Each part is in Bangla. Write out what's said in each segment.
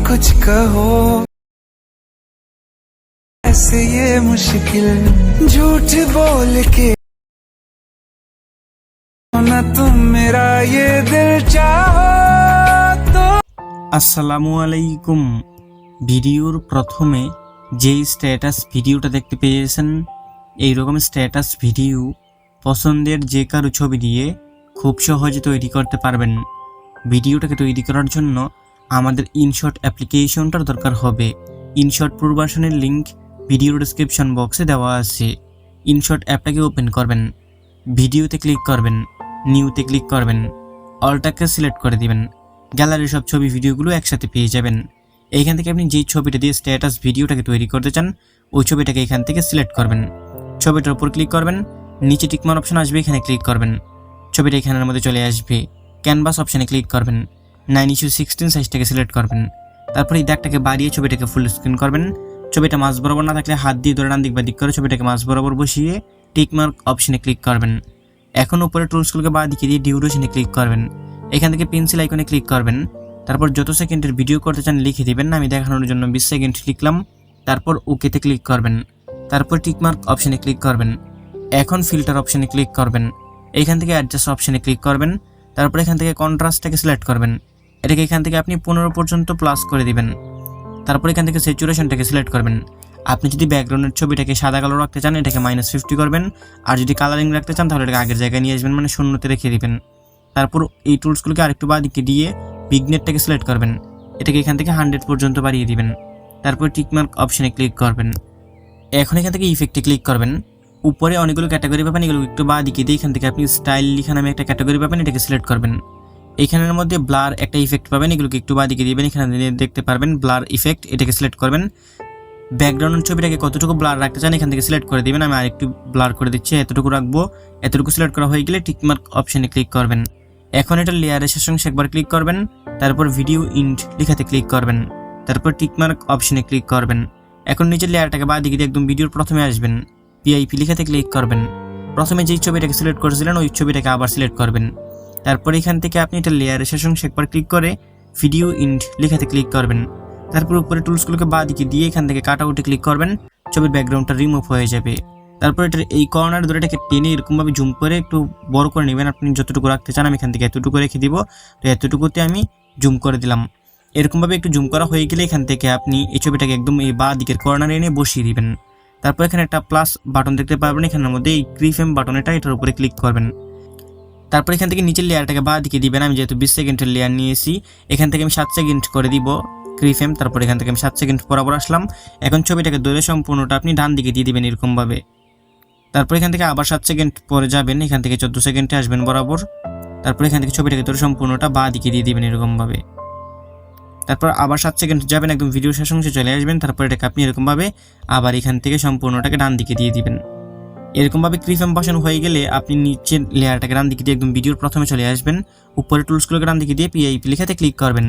कुछ कहो ऐसे ये मुश्किल झूठ बोल के ना तुम मेरा ये दिल चाहो तो। আসসালামু আলাইকুম। ভিডিওর প্রথমে যেই স্ট্যাটাস ভিডিওটা দেখতে পেয়েছেন, এইরকম স্ট্যাটাস ভিডিও পছন্দের যে কারো ছবি দিয়ে খুব সহজে তৈরি করতে পারবেন। ভিডিওটাকে তৈরি করার জন্য আমাদের ইনশট অ্যাপ্লিকেশনটার দরকার হবে। ইনশট প্রো ভার্সনের লিঙ্ক ভিডিও ডেসক্রিপশন বক্সে দেওয়া আছে। ইনশট অ্যাপটাকে ওপেন করবেন, ভিডিওতে ক্লিক করবেন, নিউতে ক্লিক করবেন, অলটাকে সিলেক্ট করে দিবেন। গ্যালারির সব ছবি ভিডিওগুলো একসাথে পেয়ে যাবেন। এইখান থেকে আপনি যেই ছবিটা দিয়ে স্ট্যাটাস ভিডিওটাকে তৈরি করতে চান ওই ছবিটাকে এখান থেকে সিলেক্ট করবেন। ছবিটার উপর ক্লিক করবেন, নিচে টিকমার্ক অপশন আসবে, এখানে ক্লিক করবেন। ছবিটা এখানের মধ্যে চলে আসবে। ক্যানভাস অপশানে ক্লিক করবেন, 9:16 সাইজটাকে সিলেক্ট করবেন। তারপরে এই দাগটাকে বাড়িয়ে ছবিটাকে ফুল স্ক্রিন করবেন। ছবিটা মাঝ বরাবর না থাকলে হাত দিয়ে ধরে ডান দিক বা দিক করে ছবিটাকে মাঝ বরাবর বসিয়ে টিকমার্ক অপশানে ক্লিক করবেন। এখন উপরে টুলসগুলোকে বাঁ দিকে দিয়ে ডিউরেশনে ক্লিক করবেন। এখান থেকে পেন্সিল আইকনে ক্লিক করবেন। তারপর যত সেকেন্ডের ভিডিও করতে চান লিখে দিবেন। আমি দেখানোর জন্য 20 সেকেন্ড লিখলাম। তারপর ওকেতে ক্লিক করবেন। তারপর টিকমার্ক অপশানে ক্লিক করবেন। এখন ফিল্টার অপশানে ক্লিক করবেন। এইখান থেকে অ্যাডজাস্ট অপশানে ক্লিক করবেন। তারপর এখান থেকে কন্ট্রাস্টটাকে সিলেক্ট করবেন। এটাকে এখান থেকে আপনি 15 পর্যন্ত প্লাস করে দিবেন। তারপর এখান থেকে স্যাচুরেশনটাকে সিলেক্ট করবেন। আপনি যদি ব্যাকগ্রাউন্ডের ছবিটাকে সাদা কালো রাখতে চান এটাকে -50 করবেন, আর যদি কালারিং রাখতে চান তাহলে এটাকে আগের জায়গায় নিয়ে আসবেন, মানে শূন্যতে রেখে দিবেন। তারপর এই টুলসগুলোকে আরেকটু বাঁ দিকে দিয়ে বিগনেটটাকে সিলেক্ট করবেন। এটাকে এখান থেকে 100 পর্যন্ত বাড়িয়ে দিবেন। তারপর টিকমার্ক অপশানে ক্লিক করবেন। এখন এখান থেকে ইফেক্টে ক্লিক করবেন। উপরে অনেকগুলো ক্যাটাগরি পাবেন, এগুলো একটু বাঁ দিকে দিয়ে এখান থেকে আপনি স্টাইল লিখা নামে একটা ক্যাটাগরি পাবেন, এটাকে সিলেক্ট করবেন। এইখানের মধ্যে ব্লার একটা ইফেক্ট পাবেন, এগুলোকে একটু বাঁ দিকে দিবেন, এখানে দেখতে পারবেন ব্লার ইফেক্ট, এটাকে সিলেক্ট করবেন। ব্যাকগ্রাউন্ড ছবিটাকে কতটুকু ব্লার রাখতে চান এখান থেকে সিলেক্ট করে দিবেন। আমি আরেকটু ব্লার করে দিচ্ছি, এতটুকু রাখবো। এতটুকু সিলেক্ট করা হয়ে গেলে টিকমার্ক অপশানে ক্লিক করবেন। এখন এটা লেয়ারের শেষ অংশে একবার ক্লিক করবেন। তারপর ভিডিও ইন্ড লেখাতে ক্লিক করবেন। তারপর টিকমার্ক অপশানে ক্লিক করবেন। এখন নিচের লেয়ারটাকে বাঁ দিকে দিয়ে একদম ভিডিওর প্রথমে আসবেন, পিআইপি লেখাতে ক্লিক করবেন। প্রথমে যেই ছবিটাকে সিলেক্ট করেছিলেন ওই ছবিটাকে আবার সিলেক্ট করবেন। তারপর এখান থেকে আপনি এটা লেয়ারের শেষ অংশে একবার ক্লিক করে ভিডিও ইন্ড লেখাতে ক্লিক করবেন। তারপর উপরে টুলসগুলোকে বাঁ দিকে দিয়ে এখান থেকে কাট আউটে ক্লিক করবেন, ছবির ব্যাকগ্রাউন্ডটা রিমুভ হয়ে যাবে। তারপর এটার এই কর্নার ধরে এটাকে টেনে এরকমভাবে জুম করে একটু বড় করে নেবেন। আপনি যতটুকু রাখতে চান আমি এখান থেকে এতটুকু রেখে দিব, তো এতটুকুতে আমি জুম করে দিলাম। এরকমভাবে একটু জুম করা হয়ে গেলে এখান থেকে আপনি এই ছবিটাকে একদম এই বাঁ দিকের কর্নারে এনে বসিয়ে দিবেন। তারপর এখানে একটা প্লাস বাটন দেখতে পারবেন, এখানের মধ্যে এই ক্রিফ্রেম বাটন এটার উপরে ক্লিক করবেন। তারপর এখান থেকে নিচের লেয়ারটাকে বাঁ দিকে দিবেন। আমি যেহেতু 20 সেকেন্ডের লেয়ার নিয়েছি এখান থেকে আমি 7 সেকেন্ড করে দিব ক্রিফ্রেম। তারপর এখান থেকে আমি 7 সেকেন্ড বরাবর আসলাম। এখন ছবিটাকে ধরে সম্পূর্ণটা আপনি ডান দিকে দিয়ে দিবেন এরকমভাবে। তারপর এখান থেকে আবার 7 সেকেন্ড পরে যাবেন, এখান থেকে 14 সেকেন্ডে আসবেন বরাবর। তারপর এখান থেকে ছবিটাকে ধরে সম্পূর্ণটা বাঁ দিকে দিয়ে দিবেন এরকমভাবে। তারপর আবার 7 সেকেন্ড যাবেন, একদম ভিডিও শেষ অংশে চলে আসবেন। তারপর এটাকে আপনি এরকমভাবে আবার এখান থেকে সম্পূর্ণটাকে ডান দিকে দিয়ে দিবেন। এরকমভাবে ক্রিফ্রেম বসানো হয়ে গেলে আপনি নিচের লেয়ারটাকে ডান দিকে দিয়ে একদম ভিডিওর প্রথমে চলে আসবেন। উপরে টুলসগুলোকে ডান দিকে দিয়ে পিআইপি লেখাতে ক্লিক করবেন।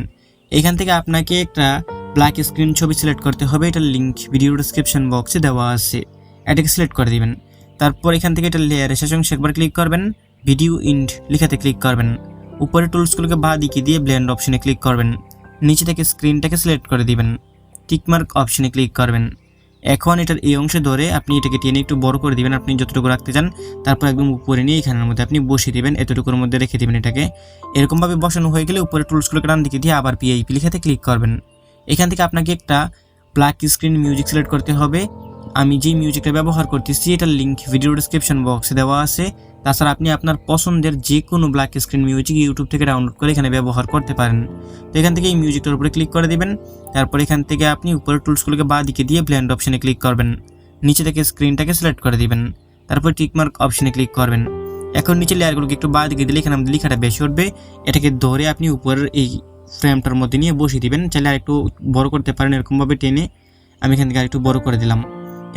এখান থেকে আপনাকে একটা ব্ল্যাক স্ক্রিন ছবি সিলেক্ট করতে হবে, এটার লিঙ্ক ভিডিও ডেসক্রিপশন বক্সে দেওয়া আছে, এটাকে সিলেক্ট করে দিবেন। তারপর এখান থেকে এটা লেয়ারের শেষ অংশে একবার ক্লিক করবেন, ভিডিও ইন্ড লেখাতে ক্লিক করবেন। উপরে টুলসগুলোকে বাঁ দিকে দিয়ে ব্লেন্ড অপশনে ক্লিক করবেন। নিচে থেকে স্ক্রিনটাকে সিলেক্ট করে দিবেন, টিকমার্ক অপশনে ক্লিক করবেন। এখন এটার এই অংশে ধরে আপনি এটাকে টেনে একটু বড় করে দিবেন আপনি যতটুকু রাখতে চান। তারপর একদম উপরে নিয়ে এখানের মধ্যে আপনি বসিয়ে দিবেন, এতটুকুর মধ্যে রেখে দিবেন এটাকে। এরকমভাবে বসানো হয়ে গেলে উপরে টুলসগুলোকে ডান দিকে দিয়ে আবার পিআইপি লেখাতে ক্লিক করবেন। এখান থেকে আপনাকে একটা ব্ল্যাক স্ক্রিন মিউজিক সিলেক্ট করতে হবে। আমি যেই মিউজিকটা ব্যবহার করতেছি এটার লিঙ্ক ভিডিও ডেসক্রিপশন বক্সে দেওয়া আছে। তাছাড়া আপনি আপনার পছন্দের যে কোনো ব্ল্যাক স্ক্রিন মিউজিক ইউটিউব থেকে ডাউনলোড করে এখানে ব্যবহার করতে পারেন। তো এখান থেকে এই মিউজিকটার উপরে ক্লিক করে দিবেন। তারপর এখান থেকে আপনি উপরের টুলসগুলোকে বাঁ দিকে দিয়ে ব্লেন্ড অপশনে ক্লিক করবেন। নিচে থেকে স্ক্রিনটাকে সিলেক্ট করে দিবেন। তারপর টিকমার্ক অপশনে ক্লিক করবেন। এখন নিচে লেয়ারগুলোকে একটু বাঁ দিকে দিলে এখানে আমাদের লেখাটা বেশি উঠবে, এটাকে ধরে আপনি উপরের এই ফ্রেমটার মধ্যে নিয়ে বসিয়ে দিবেন। চাইলে আরেকটু বড় করতে পারেন, এরকমভাবে টেনে আমি এখান থেকে আরেকটু বড় করে দিলাম।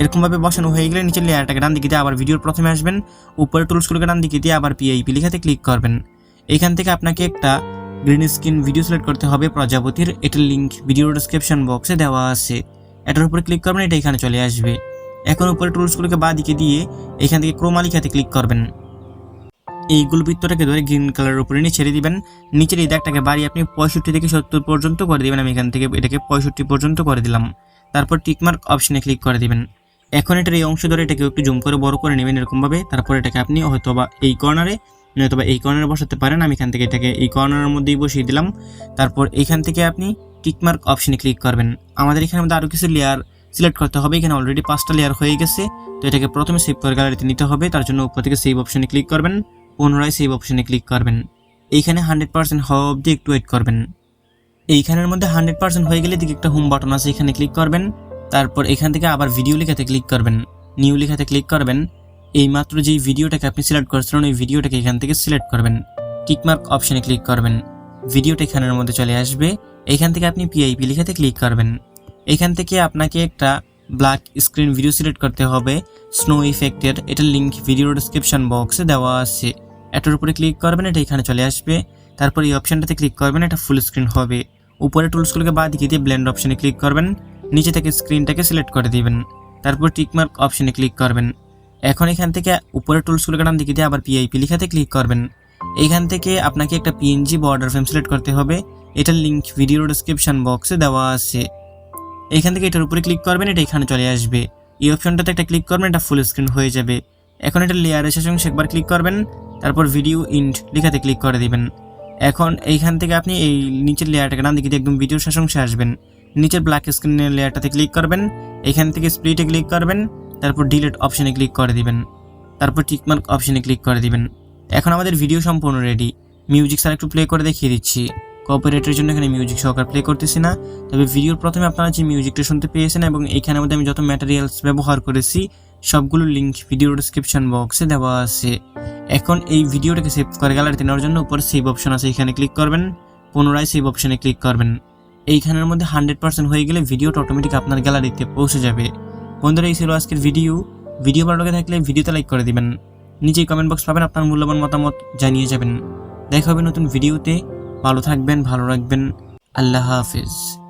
এরকমভাবে বসানো হয়ে গেলে নিচের লেয়ারটাকে ডান দিকে দিয়ে আবার ভিডিওর প্রথমে আসবেন। উপরে টুলসগুলোকে ডান দিকে দিয়ে আবার পিআইপি লেখাতে ক্লিক করবেন। এখান থেকে আপনাকে একটা গ্রিন স্ক্রিন ভিডিও সিলেক্ট করতে হবে প্রজাপতির, এটার লিঙ্ক ভিডিও ডেসক্রিপশন বক্সে দেওয়া আছে। এটার উপরে ক্লিক করবেন, এটা এখানে চলে আসবে। এখন উপরে টুলসগুলোকে বাঁ দিকে দিয়ে এখান থেকে ক্রোমা লেখাতে ক্লিক করবেন। এইগুলো বৃত্তটাকে ধরে গ্রিন কালারের উপরে নিয়ে ছেড়ে দিবেন। নিচের এই দাগটাকে বাড়িয়ে আপনি 65 থেকে 70 পর্যন্ত করে দিবেন। আমি এখান থেকে এটাকে 65 পর্যন্ত করে দিলাম। তারপর টিকমার্ক অপশনে ক্লিক করে দিবেন। এখন এটার এই অংশ ধরে এটাকে একটু জুম করে বড় করে নেবেন এরকমভাবে। তারপর এটাকে আপনি হয়তোবা এই কর্নারে নয়তোবা এই কর্নারে বসাতে পারেন। আমি এখান থেকে এটাকে এই কর্নারের মধ্যেই বসিয়ে দিলাম। তারপর এইখান থেকে আপনি টিকমার্ক অপশনে ক্লিক করবেন। আমাদের এখানে মধ্যে আরও কিছু লেয়ার সিলেক্ট করতে হবে। এখানে অলরেডি 5টা লেয়ার হয়ে গেছে, তো এটাকে প্রথমে সেভ করে গ্যালারিতে নিতে হবে। তার জন্য উপর থেকে সেভ অপশনে ক্লিক করবেন, পুনরায় সেভ অপশনে ক্লিক করবেন। এইখানে 100% হওয়া অবধি একটু ওয়েট করবেন। এইখানের মধ্যে 100% হয়ে গেলে দিকে একটা হোম বাটন আছে, এখানে ক্লিক করবেন। তারপর এখান থেকে আবার ভিডিও লেখাতে ক্লিক করবেন, নিউ লেখাতে ক্লিক করবেন। এইমাত্র যেই ভিডিওটাকে আপনি সিলেক্ট করেছিলেন ওই ভিডিওটাকে এখান থেকে সিলেক্ট করবেন, টিকমার্ক অপশনে ক্লিক করবেন। ভিডিওটা এখানের মধ্যে চলে আসবে। এখান থেকে আপনি পিআইপি লেখাতে ক্লিক করবেন। এখান থেকে আপনাকে একটা ব্ল্যাক স্ক্রিন ভিডিও সিলেক্ট করতে হবে স্নো ইফেক্টের। এটার লিঙ্ক ভিডিও ডেসক্রিপশন বক্সে দেওয়া আছে। এটার উপরে ক্লিক করবেন, এটা এখানে চলে আসবে। তারপর এই অপশনটাতে ক্লিক করবেন, এটা ফুল স্ক্রিন হবে। উপরে টুলসগুলোকে বাদ দিয়ে ব্লেন্ড অপশনে ক্লিক করবেন, নিচে থেকে স্ক্রিনটাকে সিলেক্ট করে দিবেন। তারপর টিকমার্ক অপশনে ক্লিক করবেন। এখন এখান থেকে উপরে টুলসগুলোকে নাম দিকে দিয়ে আবার পিআইপি লেখাতে ক্লিক করবেন। এইখান থেকে আপনাকে একটা পিএনজি বর্ডার ফ্রেম সিলেক্ট করতে হবে। এটার লিঙ্ক ভিডিও ডেসক্রিপশন বক্সে দেওয়া আছে। এখান থেকে এটার উপরে ক্লিক করবেন, এটা এখানে চলে আসবে। এই অপশনটাতে একটা ক্লিক করবেন, এটা ফুল স্ক্রিন হয়ে যাবে। এখন এটা লেয়ারের শেষ অংশে একবার ক্লিক করবেন, তারপর ভিডিও ইন্ড লেখাতে ক্লিক করে দিবেন। এখন এইখান থেকে আপনি এই নিচের লেয়ারটাকে নাম দিকে দিয়ে একদম ভিডিওর শেষ অংশে আসবেন। নিচের ব্ল্যাক স্ক্রিনের লেয়ারটাতে ক্লিক করবেন, এখান থেকে স্প্লিটে ক্লিক করবেন, তারপর ডিলিট অপশনে ক্লিক করে দিবেন। তারপর টিকমার্ক অপশনে ক্লিক করে দিবেন। এখন আমাদের ভিডিও সম্পূর্ণ রেডি। মিউজিক স্যার একটু প্লে করে দেখিয়ে দিচ্ছি। কপিরাইটের জন্য এখানে মিউজিক সহকার প্লে করতেছি না, তবে ভিডিওর প্রথমে আপনারা যে মিউজিকটা শুনতে পেয়েছেন এবং এইখানের মধ্যে আমি যত ম্যাটেরিয়ালস ব্যবহার করেছি সবগুলো লিঙ্ক ভিডিও ডেসক্রিপশন বক্সে দেওয়া আছে। এখন এই ভিডিওটাকে সেভ করে গ্যালারিতে নেওয়ার জন্য উপরে সেভ অপশন আছে, এখানে ক্লিক করবেন, পুনরায় সেভ অপশনে ক্লিক করবেন। এইখানের মধ্যে 100% হয়ে গেলে ভিডিওটা অটোমেটিক আপনার গ্যালারিতে পৌঁছে যাবে। বন্ধুরা, এই ছিল আজকের ভিডিও ভালো লাগে থাকলে ভিডিওতে লাইক করে দিবেন। নিচেই কমেন্ট বক্স পাবেন, আপনার মূল্যবান মতামত জানিয়ে যাবেন। দেখা হবে নতুন ভিডিওতে। ভালো থাকবেন, ভালো রাখবেন। আল্লাহ হাফেজ।